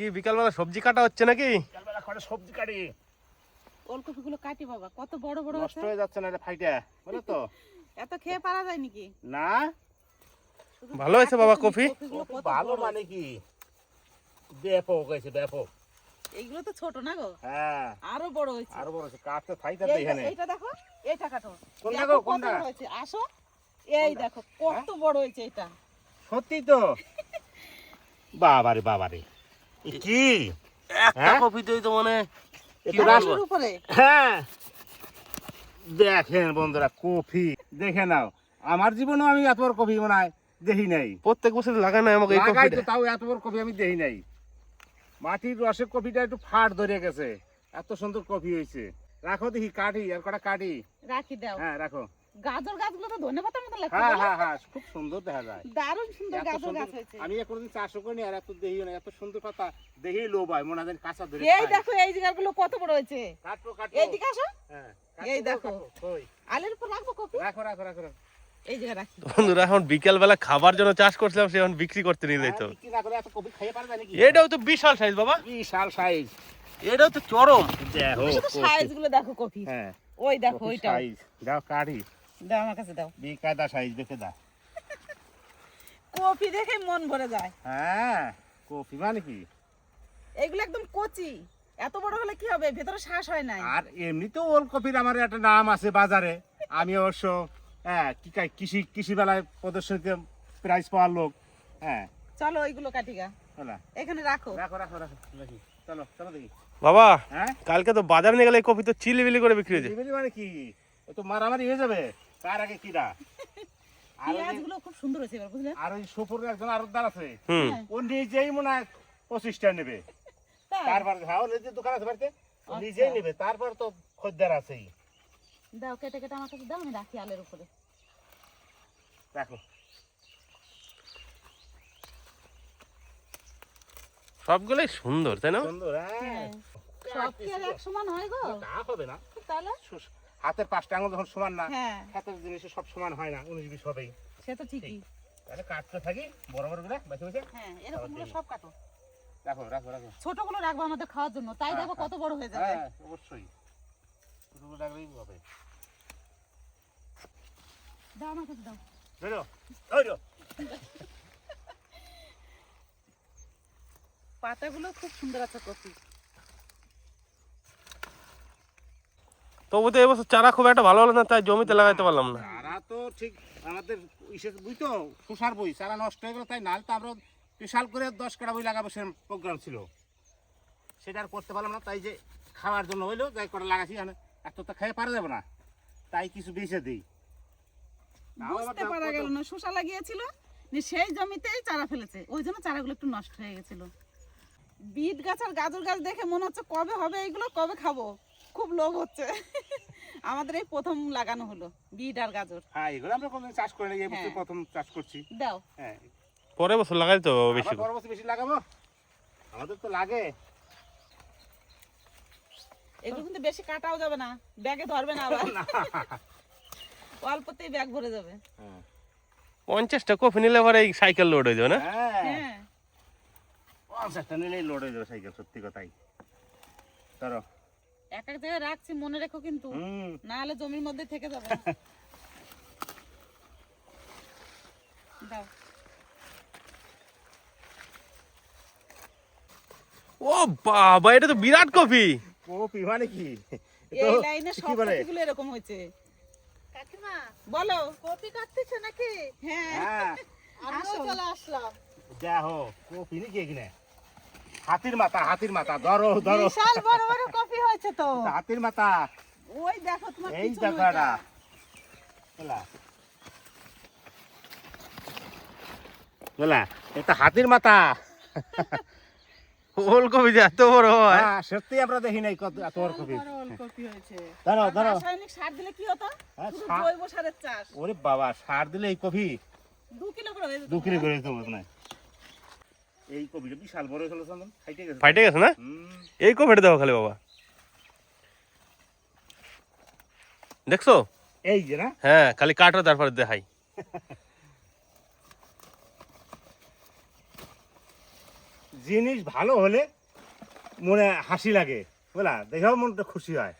কি বিকালবেলা সবজি কাটা হচ্ছে নাকি? বিকালবেলা করে সবজি কাটি। ওলকপি গুলো কাটি বাবা, কত বড় বড় নষ্ট আছে। হয়ে যাচ্ছে না এটা ফাইটা, বুঝলে তো? এত খেয়ে পারা যায় নাকি? না শুধু ভালো হয়েছে বাবা কফি। কপিগুলো কফি কত ভালো বড় মানে হয়েছে। কি ব্যাপক হয়েছে, ব্যাপক। এইগুলো তো ছোট না গো, হ্যাঁ আরো বড় হয়েছে। আরো বড় হয়েছে, কাটতে ফাইটা এখানে। এইটা দেখো, এইটা কাটো। কোনটা দেখো গো, কত কোনটা? বড় হয়েছে। আসো, এই দেখো কত বড় হয়েছে এটা। সত্যি তো? বাবারে বাবারে, এ কি একটা কপিতেই তো মানে একটু গাছের উপরে হ্যাঁ দেখেন বন্ধুরা, কফি দেখে নাও। আমার জীবনেও আমি এত বড় কফি মনে হয় দেখি নাই। প্রত্যেক বছর লাগানো হয় আমাকে এই লাগাই তো, কপিটা। তাও এত বড় কফি আমি দেখি নাই। মাটির রসের কফিটা একটু ফাট ধরে গেছে, এত সুন্দর কফি হয়েছে। রাখো দেখি, কাটি আর কটা কাটি। রাখি দাও। হ্যাঁ রাখো। গাজর গাছগুলো তো ধনেপাতার মতো লাগছে। হ্যাঁ বলো? হ্যাঁ হ্যাঁ, খুব সুন্দর দেখা যায়। দারুণ সুন্দর এত গাজর সুন্দর, গাছ হয়েছে। আমি কোনোদিন চাষও করিনি আর এত দেখিও না, এত সুন্দর পাতা দেখেই লোভ হয়, মনে হয় কাঁচা ধরে এই খাই। দেখো এই জায়গাগুলো কত বড় হয়েছে। কাটবো কাটবো। এইদিকে আসো, হ্যাঁ এই কাটবো, দেখো। কাটবো। কই? আলের উপর রাখবো কপি। রাখো রাখো রাখো রাখো। এই জায়গায় রাখি। বন্ধুরা এখন বিকালবেলা খাবার জন্য চাষ করছিলাম, সে এখন বিক্রি করতে নিয়ে হ্যাঁ, যেত। বিক্রি না করে এত কফি খাইয়ে পারা যায় নাকি? এটাও তো বিশাল সাইজ বাবা, বিশাল সাইজ। এটাও তো চরম। দেখো তুমি শুধু সাইজ গুলো দেখো কপি। হ্যাঁ ওই দেখো কফি ওইটা। সাইজ। দাও কাটি। দাও আমার কাছে দাও। বিকাদা সাইজ দেখে দাও। কপি দেখে মন ভরে যায়। হ্যাঁ কফি মানে কি? এগুলো একদম কচি। এত বড় হলে কি হবে, ভেতরে শ্বাস হয় নাই। আর এমনিতেও ওল কফির আমার একটা নাম আছে বাজারে। আমি অবশ্য হ্যাঁ কৃষি বেলায় প্রদর্শনীতে প্রাইজ পাওয়ার লোক। হ্যাঁ চলো ওইগুলো কাটি গা, চলো এখানে রাখো। রাখো রাখো রাখো দেখি। চলো চলো দেখি। বাবা হ্যাঁ কালকে তো বাজারে নিয়ে গেলে এই কপি তো চিলিবিলি করে বিক্রি হয়েছে। চিলিমিলি মানে কি? ও তো মারামারি হয়ে যাবে, কার আগে কিরা। আর পেঁয়াজ গুলো খুব সুন্দর হয়েছে এবার, বুঝলে? আর ওই সুপুরের একজন আরতদার আছে, হুম, হ্যাঁ। ও নিজেই মনে হয় 25টা নেবে। তাই? তারপর হ্যাঁ, ওর যে দোকান আছে বাড়িতে, ও আচ্ছা। নিজেই নেবে। তারপর তো খদ্দের আছেই। দাও কেটে কেটে আমার কাছে দাও, আমি রাখি আলের উপরে। দেখো সবগুলোই সুন্দর তাই না? সুন্দর। হ্যাঁ সব কি আর এক সমান হয় গো? তা হবে না। তাহলে হাতের 5টা আঙুল যখন সমান না, হ্যাঁ, হাতের জিনিস সব সমান হয় না, 19-20 হবেই। সে তো ঠিকই। তাহলে কাটতে থাকি বড় বড় করে বেছে বেছে। হ্যাঁ, এরকম গুলো সব কাটো। রাখো রাখো রাখো। ছোটগুলো রাখবো আমাদের খাওয়ার জন্য, তাই হ্যাঁ, দেখো হ্যাঁ। কত বড় হয়ে যাবে। হ্যাঁ অবশ্যই, শুধু রাখলেই হবে। দাও আমার কাছে দাও। ধরো ধরো। পাতাগুলো খুব সুন্দর আছে কপি। তবু তো এবছর চারা খুব একটা ভালো হলো না, তাই জমিতে লাগাইতে পারলাম না। চারা তো ঠিক আমাদের বুঝতো তুষার বই চারা নষ্ট হয়ে গেল, তাই নাহলে তো আমরা বিশাল করে 10 কাটা বই লাগাবো সে প্রোগ্রাম ছিল, সেটা আর করতে পারলাম না। তাই যে খাওয়ার জন্য হইলো যাই করে লাগাছি, এত তো খেয়ে পারা যাবে না, তাই কিছু বেঁচে দিই। তাও আবার বুঝতে পারা গেল না, শসা লাগিয়েছিল সেই জমিতেই চারা ফেলেছে, ওই জন্য চারাগুলো একটু নষ্ট হয়ে গেছিল। বিট গাছ আর গাজর গাছ দেখে মনে হচ্ছে কবে হবে এইগুলো, কবে খাবো, খুব লোভ হচ্ছে। আমাদের এই প্রথম লাগানো হলো বিট আর গাজর। হ্যাঁ এগুলো আমরা কোনোদিন চাষ করি না, এই বছর হ্যাঁ। প্রথম চাষ করছি। দাও। হ্যাঁ পরের বছর লাগাইতে হবে বেশি আবার করে। পরের বছর বেশি লাগাবো, আমাদের তো লাগে। এগুলো কিন্তু বেশি কাটাও যাবে না, ব্যাগে ধরবে না আবার। অল্পতেই ব্যাগ ভরে যাবে। 50টা কপি নিলে পরে এই সাইকেল লোড হয়ে যাবে না? হ্যাঁ হ্যাঁ, 50টা নিলেই লোড হয়ে যাবে সাইকেল, সত্যি কথাই। ধরো। এক এক জায়গায় রাখছি, মনে রেখো কিন্তু, হুম না হলে জমির মধ্যে থেকে যাবে। দাও। ও বাবা, এটা তো বিরাট কপি। কপি মানে কি? এই লাইনে কি সব বলে? কপিগুলো এরকম হয়েছে। কাকিমা বলো, কপি কাটতেছে নাকি? হ্যাঁ, হ্যাঁ আমিও চলে আসলাম। দেখো কপি নাকি এখানে, হাতির মাথা, হাতির মাথা। ধরো ধরো, বিশাল বড় বড় কপি হয়েছে তো। হাতির মাথা। ওই দেখো তোমার এই পিছনে দেখো ওইটা। এটা এটা হাতির মাথা। ওলকপি যে এত বড় হয়! হ্যাঁ সত্যি আমরা দেখি নাই কত এত বড় কপি। বড় ওলকপি হয়েছে। ধরো আর ধরো। রাসায়নিক সার দিলে কি হতো? হ্যাঁ, শুধু সার- জৈব সারের চাষ। ওরে বাবা, সার দিলে এই কপি 2 কিলো করে হয়ে যেত। 2 কিলো করে দিতে হবে না। এই কপিটা বিশাল বড় হয়েছিল চন্দন, খাইতে গেছে। ফাইটে গেছে না? হুম এই কপিটা দেখো খালি বাবা, দেখছো? এই যে না, হ্যাঁ, খালি কাটো তারপরে দেখাই। জিনিস ভালো হলে মনে হাসি লাগে বুঝলা, দেখেও মনটা খুশি হয়।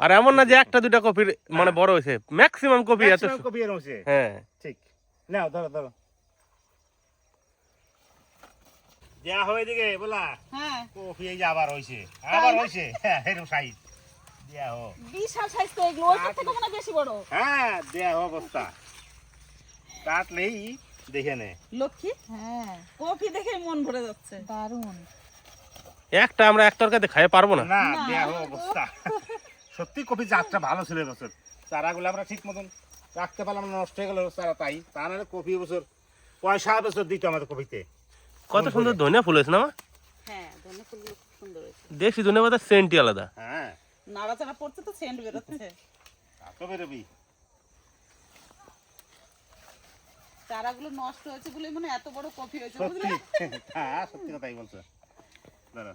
আর এমন না যে একটা দুটা কপির মানে বড় হয়েছে, ম্যাক্সিমাম কপি এত Maximum কপি এর হচ্ছে। হ্যাঁ ঠিক, নাও ধরো ধরো। দেয়া হয় দিকে বলা হ্যাঁ কপি এই যে আবার হইছে, আবার হইছে। হ্যাঁ এরকম সাইজ দেয়া হো। বিশাল সাইজ তো এগুলো, ওইটার থেকে মনে হয় বেশি বড়। হ্যাঁ দেয়া হো অবস্থা, কাটলেই দেখে নে। লক্ষ্মী, হ্যাঁ কফি দেখে মন ভরে যাচ্ছে। দারুণ। একটা আমরা এক তরকারিতে খাইয়ে পারবো না। না দেয়া হো অবস্থা। সত্যি কপি জাতটা ভালো ছিল এবছর, চারাগুলো আমরা ঠিক মতন রাখতে পারলাম না, নষ্ট হয়ে গেল চারা। তাই তা নাহলে কপি এবছর পয়সা বছর দিত আমাদের কপিতে। কত সুন্দর ধনিয়া ফুল হয়েছে না মা? হ্যাঁ ধনে ফুলগুলো খুব সুন্দর হয়েছে। দেশি ধনিয়া পাতার সেন্টই আলাদা। হ্যাঁ নাড়াচাড়া পড়ছে তো সেন্ট বেরোচ্ছে। তা তো বেরোবি। চারাগুলো নষ্ট হয়েছে বলে মনে হয় এত বড় কফি হয়েছে, সত্যি, বুঝলে? হ্যাঁ সত্যি কথাই বলছো। দাঁড়া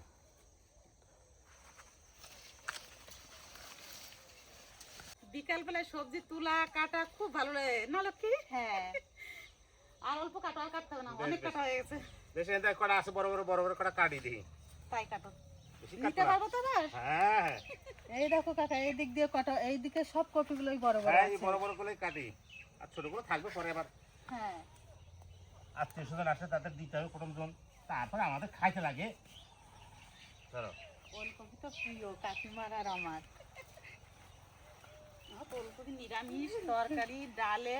বিকাল বেলায় সবজি তুলা কাটা খুব ভালো লাগে না লক্ষ্মী? হ্যাঁ আর অল্প কাটা, আর কাটতে হবে না, অনেক কাটা হয়ে গেছে। বেশি দেখ কটা আছে, বড় বড় বড় বড় কটা কাটি দিই। তাই কাটো, বেশি নিতে কাটবো না। পারবো তো এবার? হ্যাঁ এই দেখো কাকা, এই দিক দিয়ে কটা, এই দিকে সব কপিগুলোই বড় বড় হ্যাঁ এই আছে। বড় বড় করে কাটি, আর ছোটগুলো থাকবে পরে আবার হ্যাঁ আত্মীয় স্বজন আসে তাদের দিতে হবে প্রথম জন, তারপরে আমাদের খাইতে লাগে। ধরো ওলকপি তো প্রিয় কাকিমার আর আমার। আমার তো ওলকপি নিরামিষ তরকারি, ডালে,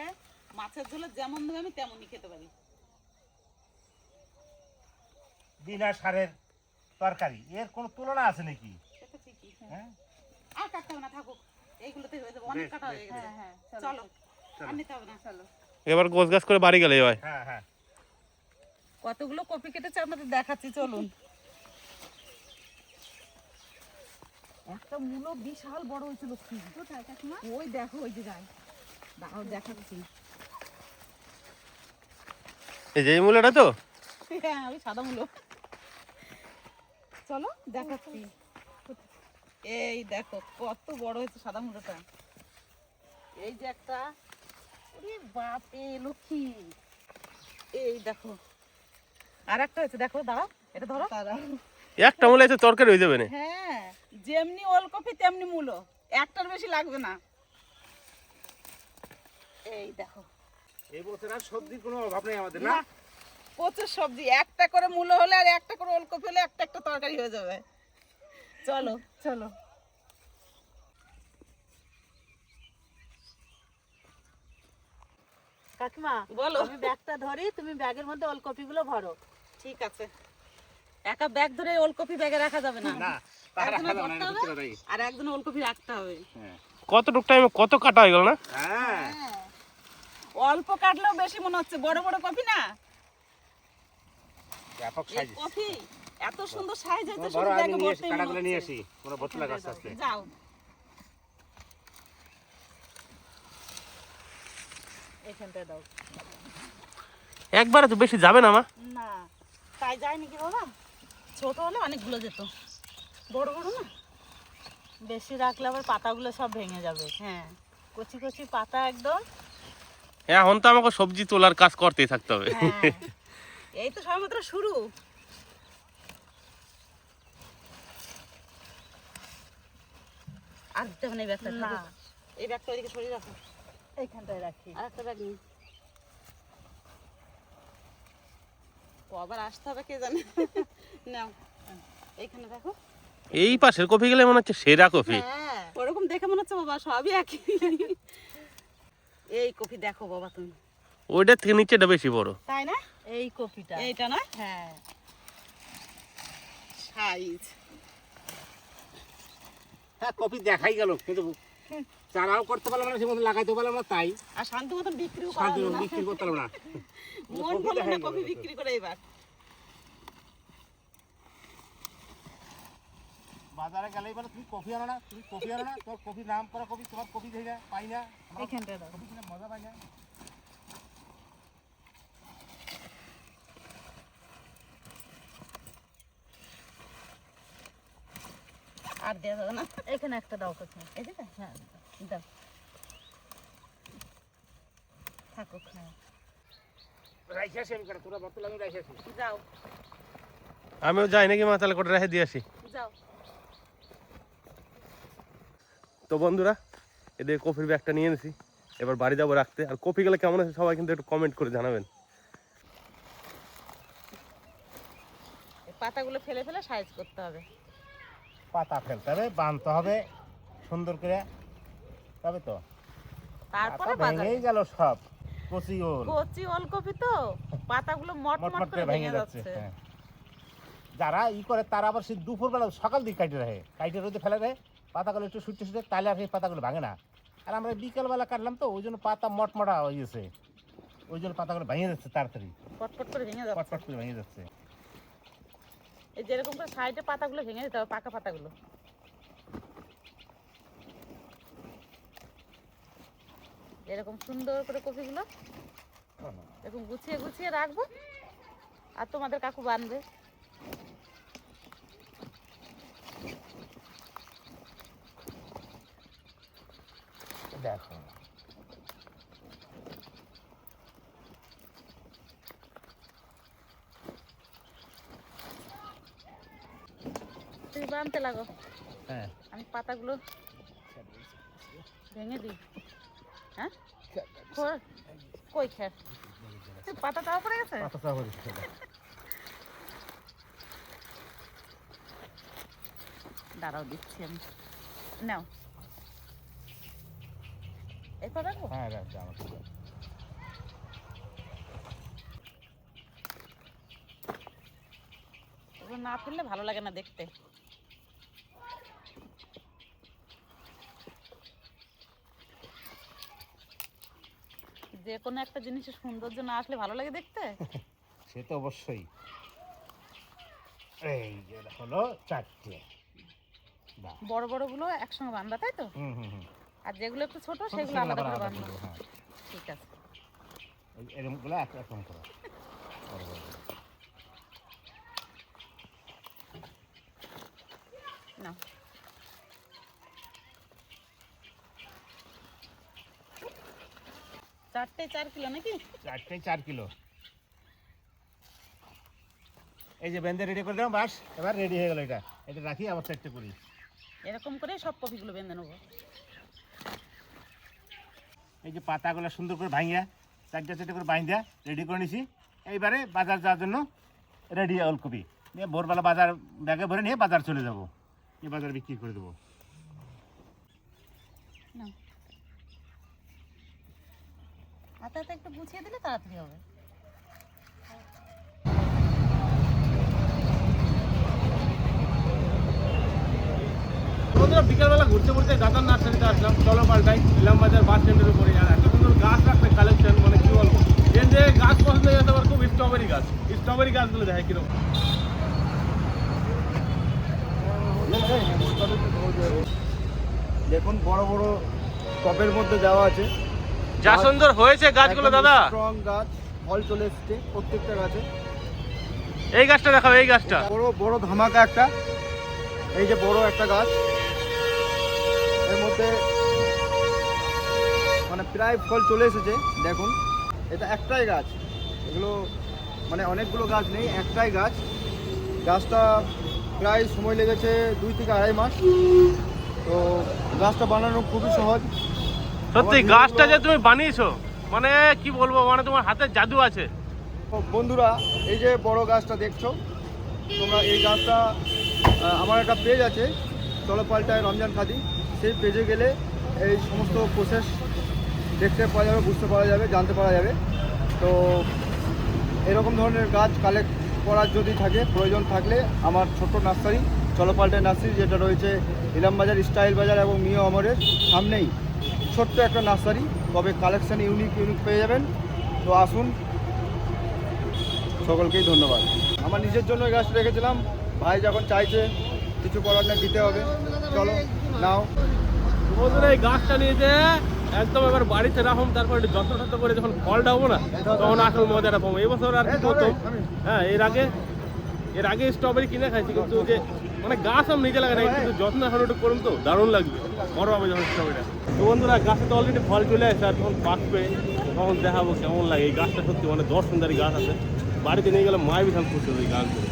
মাছের ঝোলে যেমন দেবে আমি তেমনই খেতে পারি। বিনা সারের তরকারি, এর কোনো তুলনা আছে নাকি? সে তো ঠিকই। হ্যাঁ আর কাটতে হবে না, থাকুক এইগুলোতে হয়ে যাবে, অনেক বেশ, কাটা হয়ে বেশ, গেছে। হ্যাঁ হ্যাঁ চলো চলো। আর নিতে হবে না, চলো। এবার গোছ গাছ করে বাড়ি গেলে হয়। হ্যাঁ হ্যাঁ কতগুলো কপি কেটেছে আপনাদের দেখাচ্ছি, চলুন। একটা মূলো বিশাল বড় হয়েছিল, কি কোথায় কাকিমা? ওই দেখো ওই যে যায়, দাঁড়াও দেখাচ্ছি। এই যে এই মূলাটা তো হ্যাঁ ওই সাদা মূলো, চলো দেখাচ্ছি। এই দেখো কত বড় হয়েছে সাদা মূলোটা। এই যে একটা, ওরে বাপ রে লক্ষ্মী, এই দেখো আর একটা হয়েছে, দেখো দাঁড়াও এটা ধরো। একটা মূলা আছে তরকারি হয়ে যাবে না। হ্যাঁ যেমনি ওলকপি তেমনি মূলো, একটার বেশি লাগবে না। এই দেখো এই বছর আর সবজির কোনো অভাব নেই আমাদের, না? না প্রচুর সবজি, একটা করে মূলো হলে আর একটা করে ওলকপি হলে একটা একটা তরকারি হয়ে যাবে। চলো চলো। কাকিমা বলো। আমি ব্যাগটা ধরি, তুমি ব্যাগের মধ্যে ওলকপিগুলো ভরো। ঠিক আছে, একা ব্যাগ ধরে ওলকপি ব্যাগে রাখা যাবে না, না তারা একজনে খাবে না, ধরতে এটা সত্যি হবে কথাই। আর একজন ওলকপি রাখতে হবে। হ্যাঁ কতটুক টাইমে কত কাটা হয়ে গেল না? হ্যাঁ অল্প কাটলেও বেশি মনে হচ্ছে, বড় বড় কপি না, ব্যাপক এই সাইজ। কপি এত সুন্দর সাইজ হয়েছে, বড় শুধু আমি ব্যাগে নিয়ে আসি, ভর্তি কাটাগুলো নিয়ে আসি, পুরো ভর্তি লাগা আস্তে আস্তে। যাও। এখানটায় দাও। একবারে তো বেশি যাবে না মা? না তাই যায় নাকি বাবা, ছোট হলে অনেকগুলো যেত, বড় বড় না। বেশি রাখলে আবার পাতাগুলো সব ভেঙে যাবে। হ্যাঁ কচি কচি পাতা একদম। এখন তো আমাকে সবজি তোলার কাজ করতেই থাকতে হবে। হ্যাঁ এই তো সবেমাত্র শুরু। আর দিতে হবে না এই ব্যাগটা, না এই ব্যাগটা ওইদিকে সরিয়ে রাখো, এইখানটায় রাখি। আর একটা ব্যাগ নিই। আবার আসতে হবে কে জানে। নাও এইখানে দেখো, এই পাশের কপি গেলে মনে হচ্ছে সেরা কপি। হ্যাঁ ওরকম দেখে মনে হচ্ছে বাবা সবই একই। এই কপি দেখো বাবা তুমি, ওইটার থেকে নিচেটা বেশি বড়। তাই না? এই কপিটা। এইটা না হ্যাঁ সাইজ। হ্যাঁ কপি দেখাই গেল, কিন্তু চারাও করতে পারলাম না, সেমন লাগাইতে পারলাম না, তাই আর শান্তি মতন বিক্রিও করা শান্তি হলো না। বিক্রি করতে পারলাম না। মন কপি ভরলো না দেখাই গেল। কপি বিক্রি করে এবার। বাজারে গেলে এবার তুমি কফি আনো না, তুমি কফি আনো না, তোর কফি নাম করা কফি, তোমার কফি দেই না, পাই না, আমরা এখানটায় দাও। কফি কিনে মজা পাই না। আর দেওয়া যাবে না। এখানে একটা দাও কাকিমা। এই যে হ্যাঁ দাও। থাকুক, হ্যাঁ রাইখে আসি আমি, তোরা বর্তমানে আমি রাইখে আসি। যাও। আমিও যাই নাকি মা, তাহলে করে রেখে দিয়ে আসি। যাও। তো বন্ধুরা, এদের কফির ব্যাগটা নিয়ে এনেছি, এবার বাড়ি যাবো রাখতে। আর কফি গেলে কেমন আছে সবাই কিন্তু একটু কমেন্ট করে জানাবেন। এই পাতাগুলো ফেলে ফেলে সাইজ করতে হবে। পাতা ফেলতে হবে, বাঁধতে হবে সুন্দর করে, তবে তো তারপরে পাতা ভেঙেই গেল সব। কচি ওল কচি ওলকপি তো পাতাগুলো মটমট করে ভেঙে যাচ্ছে। হ্যাঁ। যারা করে তারা আবার সেই দুপুরবেলা সকাল দিকে কাটে রাখে, কাটে রোদে ফেলে দেয়, পাতাগুলো একটু সুটে সুটে, তাহলে আর সেই পাতাগুলো ভাঙে না। আর আমরা বিকেলবেলা কাটলাম তো, ওই জন্য পাতা মটমটা হয়ে গেছে, ওই জন্য পাতাগুলো ভেঙে যাচ্ছে তাড়াতাড়ি, পটপট করে ভেঙে যাচ্ছে। পটপট করে ভেঙে যাচ্ছে। এই যেরকম করে সাইডে পাতাগুলো ভেঙে দিতে হবে, পাকা পাতাগুলো। এরকম সুন্দর করে কপিগুলো এরকম গুছিয়ে গুছিয়ে রাখবো, আর তোমাদের কাকু বানবে। দেখো তুমি বানতে লাগো, হ্যাঁ, আমি পাতাগুলো ভেঙে দিই। হ্যাঁ, কই খের পাতা তাও পড়ে গেছে। পাতা চাপা দিচ্ছে। দাঁড়াও দিচ্ছি আমি, নাও এরপর রাখবো। হ্যাঁ রাখবে আমাকে। এগুলো না ফেললে ভালো লাগে না দেখতে। যে কোনো একটা জিনিসের সৌন্দর্য না আসলে ভালো লাগে দেখতে। সে তো অবশ্যই। এই যে হলো 4টে, বড় বড় গুলো একসঙ্গে বাঁধবা, তাই তো? হুম হুম হুম। আর যেগুলো একটু ছোট সেগুলো আলাদা করে বাঁধবা। হ্যাঁ, ঠিক আছে। এরকম গুলো একরকম করো। নাও, চারটে 4 কিলো নাকি? 4টে 4 কিলো। এই যে বেঁধে রেডি করে দিলাম, বাস এবার রেডি হয়ে গেল। এটা এটা রাখি, আবার 4টে করি। এরকম করে সব কপিগুলো বেঁধে নেবো। এই যে পাতাগুলো সুন্দর করে ভাঙিয়া 4টে করে বাইন্ধা রেডি করে নিছি। এইবারে বাজার যাওয়ার জন্য রেডি ওলকপি নিয়ে ভোরবেলা বাজার ব্যাগে ভরে নিয়ে বাজার চলে যাব, এই বাজার বিক্রি করে দেবো। নাও, হাতে হাতে একটু গুছিয়ে দিলে তাড়াতাড়ি হবে। বন্ধুরা, বিকালবেলা ঘুরতে ঘুরতে গাঁদার নার্সারিতে আসলাম। চলো পাল্টাই, ইলাম বাজার বাস স্ট্যান্ডের উপরে। আর এত সুন্দর গাছ রাখছে কালেকশন, মানে কি বলবো। এর যে গাছ পছন্দ হয়ে গেছে আমার খুব, স্ট্রবেরি গাছ। স্ট্রবেরি গাছগুলো দেখে কিরকম। দেখুন বড় বড় টপের মধ্যে দেওয়া আছে। যা সুন্দর হয়েছে গাছগুলো দাদা। স্ট্রং গাছ, ফল চলে এসছে প্রত্যেকটা গাছে। এই গাছটা দেখাও, এই গাছটা বড় বড় ধামাকা একটা। এই যে বড় একটা গাছ, এর মধ্যে মানে প্রায় ফল চলে এসেছে। দেখুন এটা একটাই গাছ, এগুলো মানে অনেকগুলো গাছ নেই, একটাই গাছ। গাছটা প্রায় সময় লেগেছে 2 থেকে আড়াই মাস। তো গাছটা বানানো খুবই সহজ। সত্যি গাছটা যে তুমি বানিয়েছো, মানে কি বলবো, মানে তোমার হাতে জাদু আছে। তো বন্ধুরা, এই যে বড় গাছটা দেখছো তোমরা, এই গাছটা আমার একটা পেজ আছে চলো পাল্টায় রমজান খাদি, সেই পেজে গেলে এই সমস্ত প্রসেস দেখতে পাওয়া যাবে, বুঝতে পারা যাবে, জানতে পারা যাবে। তো এরকম ধরনের গাছ কালেক্ট করার যদি থাকে, প্রয়োজন থাকলে আমার ছোট্ট নার্সারি চলো পাল্টায় নার্সারি, যেটা রয়েছে ইলাম বাজার, স্টাইল বাজার এবং মিও অমরের সামনেই ছোট্ট একটা নার্সারি, তবে কালেকশান ইউনিক পেয়ে যাবেন। তো আসুন, সকলকেই ধন্যবাদ। আমার নিজের জন্য এই গাছটা রেখেছিলাম, ভাই যখন চাইছে কিছু করার না, দিতে হবে। চলো নাও। বন্ধুরা, এই গাছটা নিয়ে যে একদম এবার বাড়িতে রাখুন, তারপর একটু যত্ন টত্ন করে যখন ফলটা হবো না, তখন আসল মজাটা পাবো। এবছর আর কি প্রথম। হ্যাঁ, এর আগে স্ট্রবেরি কিনে খাইছি, কিন্তু যে মানে গাছ আমি নিজে লাগাই, কিন্তু যত্ন এখন একটু করুন তো দারুণ লাগবে, বড় হবে যখন স্ট্রবেরিটা। তো বন্ধুরা, গাছে তো অলরেডি ফল চলে আসে, আর যখন পাকবে তখন দেখাবো কেমন লাগে। এই গাছটা সত্যি মানে 10 সুন্দরী গাছ আছে, বাড়িতে নিয়ে গেলে মায়ের বিশাল খুশি হবে এই গাছগুলো।